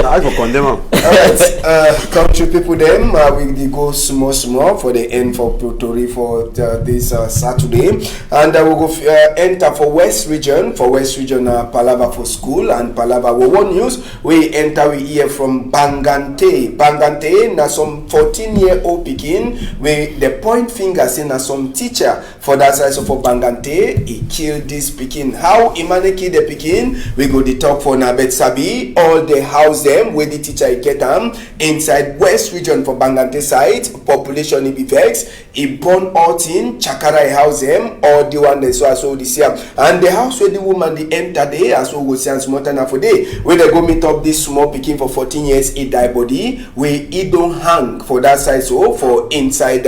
I go condemn. Alright, country people them we go small for the end for Puerto for this Saturday, and we go enter for West Region. For West Region, Palava for school and Palava World News. We enter we hear from Bangante. Bangante na some 14-year-old Pekin. We the point fingers in some teacher for that side. So for Bangante, he killed this Pekin. How he managed the Pekin? We go the talk for Nabet Sabi. All the house them where the teacher get them inside West Region for Bangante side. Population it be vexed. He born out in Chakara house them or the one they saw this year. And the house where the woman they enter there as well go see and small time for day. Where they go meet up this small Pekin for 14 years, he die body. Where he don't hang for that side so for inside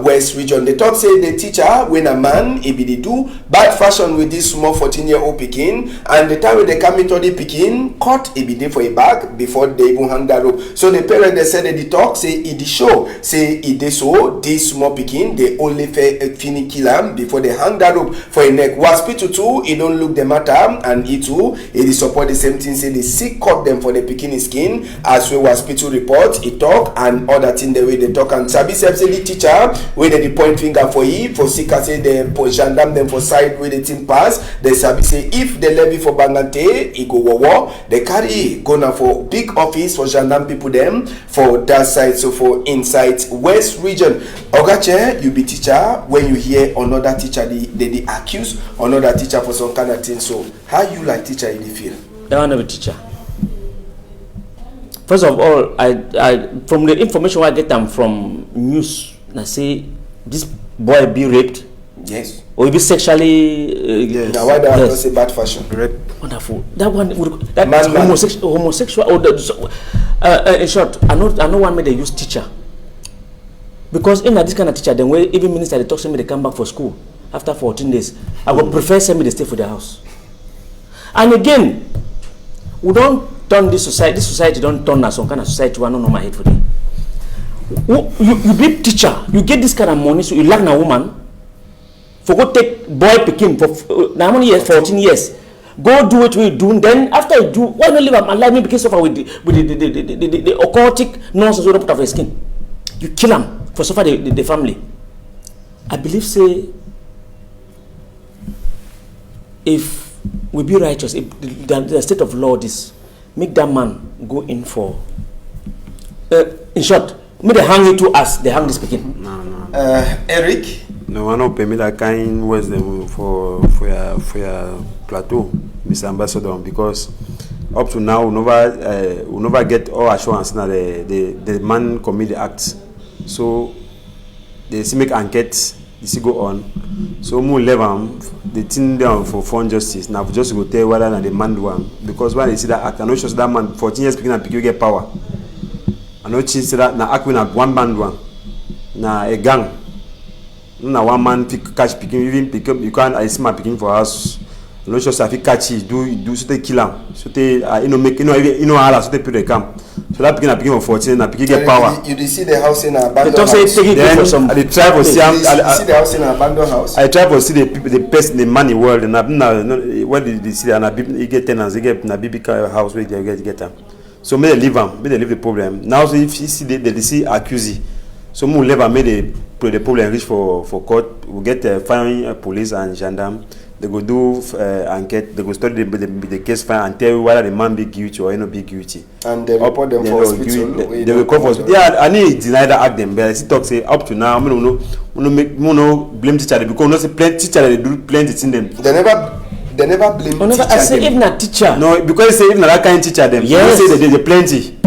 West Region. They talk say the teacher when a man he be the do bad fashion with this small 14-year-old Pekin, and the time when they come into the Pekin cut he be there for a bag before they even hang that rope. So the parent they said they talk say he the show say he they so this small Pekin they only finish kill him before they hang that rope for a neck. Hospital too he don't look the matter, and he too he support the same thing say they sick cut them for the Pekin skin as well. Hospital report he talk and other thing the way they talk, and Sabi say the teacher where they point finger for he for sick say they gendarme them for side where the team pass. They Sabi say if they levy for Bangante he go war they carry go now for big office for gendarme people them for that side. So for inside West Region, Ogache you be teacher when you hear another teacher they accuse another teacher for some kind of thing. So how you like teacher in the field? I want to be teacher. First of all, I from the information I get them from news, I say this boy be raped. Yes. Or he be sexually. Yes. Now why do I say bad fashion? Rape. Wonderful. That one that Man. homosexual. Or in short, I know one may they use teacher. Because in this kind of teacher, then when even minister they talk to me they come back for school after 14 days, I would prefer send me they stay for their house. And again, we don't turn this society don't turn as some kind of society one no my head for them. You be teacher, you get this kind of money, so you like a woman for go take boy picking for now many years, 14 years. Go do what we do, then after you do, why not live a life maybe because suffer with the occultic nonsense we don't put off his skin. You kill him for suffer the family. I believe say if we be righteous, if the state of law is make that man go in for in short, may they hang it to us, they hang this Pekin. No. Eric? No, I don't pay me that kind words for your plateau, Mr. Ambassador, because up to now we never get all assurance that the man commit the act. So they see make enquete, they see go on. So more level the thing down for fund justice. Now just go tell whether the man do one, because when they see that act, I know just that man 14 years picking and pick you get power. I know change that now act when one man do one. Now a gang. Now one man pick catch picking even pick up you can't I see my picking for us. No just if catch it do so they kill him. So they make how so they put the camp. So that picking for 14 and picking get power. You see the house in a abandoned house. Then I try to see the house in an abandoned house. I try to see the people, the best in the money world, and when they see and you get tenants, they get a big house where they get them. So may they leave them, may they leave the problem. Now so if you see they see accused, so more level may the problem reach for court. We get firing police and gendarme. They go do enquete. They go study the case file and tell you whether the man be guilty or not be guilty. And they report them for hospital. They will call for hospital. Yeah, I need deny that act them, but I still talk say up to now, I no blame teacher because no say plenty teacher they do plenty in them. They never blame teacher. I say even a teacher. No, because they say even that kind teacher them. Yes. They say they plenty.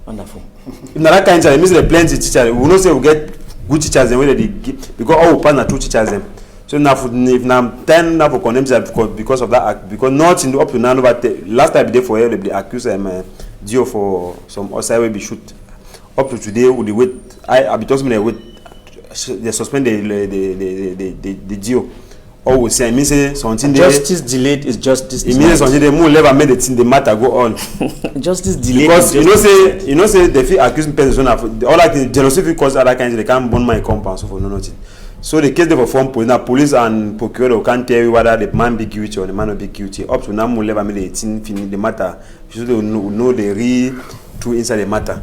Wonderful. If that kind teacher, it means they plenty teacher. We not say we get good teachers them where they give because all we partner two teachers them. So now if now 10 now for condemn because of that act, because not in the up to now but last time they for they accuse them Dio for some outside will be shoot up to today with the wait I be talking wait they suspend the Dio always say I mean say something justice delayed is justice. It means something they more never made the matter go on. Justice delayed because you know say they feel accusing person of all like jealousy cause other kinds they can't burn my compound so for no nothing. So the case they perform police and procurator can't tell you whether the man be guilty or the man not be guilty. Up to now, we level the 18 finish the matter. You should know the real truth inside the matter.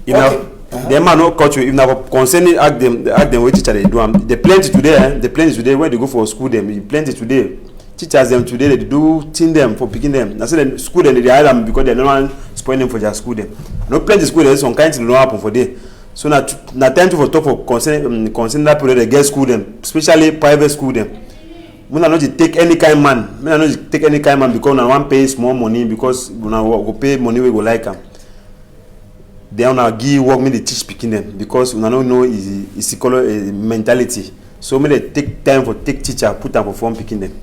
You know, them are not caught you. If never concerning ask them what teacher they do. The plenty today, the plenty today when they go for school them. The plenty today. Teachers them today they do team them for picking them. I said school them they hire them because they don't want spoil them for their school them. No plenty school there's some kind of don't happen for them. So na time to for talk for concern that period they get school them, especially private school them. We not take any kind man. We not take any kind man because we want pay small money because we go pay money we go like them. They wanna give work me they teach picking them because we don't know is mentality. So me they take time for take teacher put them for form picking them.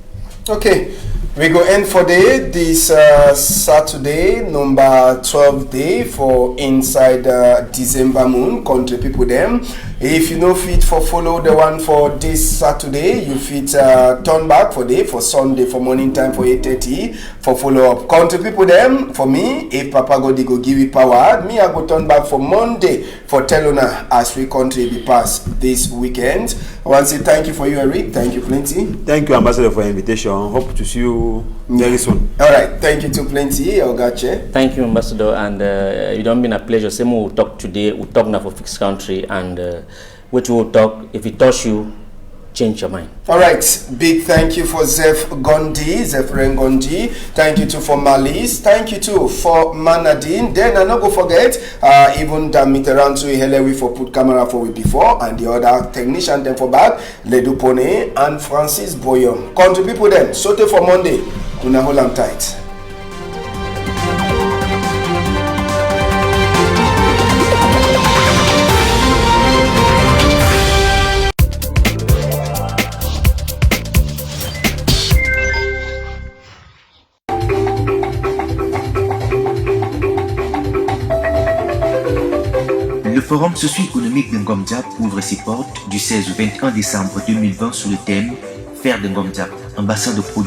Okay, we go end for this Saturday, number 12 day for inside December moon, country people them. If you know fit for follow the one for this Saturday, you fit turn back for day for Sunday for morning time for 8:30 for follow up. Country people them, for me, if Papa God go give you power, me I go turn back for Monday for Telona as we country be pass this weekend. I want to say thank you for you, Eric. Thank you plenty. Thank you, Ambassador, for your invitation. Hope to see you very soon. All right, thank you too plenty. Ogache. Thank you, Ambassador, and it don't been a pleasure. Same we'll talk today. We'll talk now for fixed country, and which we'll talk. If it touch you, change your mind. All right, big thank you for Zephyr Gondi. Thank you too for Malis. Thank you too for Manadine. Then I not go forget even Damiterantu Helewi for put camera for we before, and the other technician then for back Ledu Pone and Francis Boyon. Country people then sote for Monday. Una hold on tight. Le forum socio-économique de Ngomdiap ouvre ses portes du 16 au 21 décembre 2020 sous le thème Faire de Ngomdiap un bassin de produits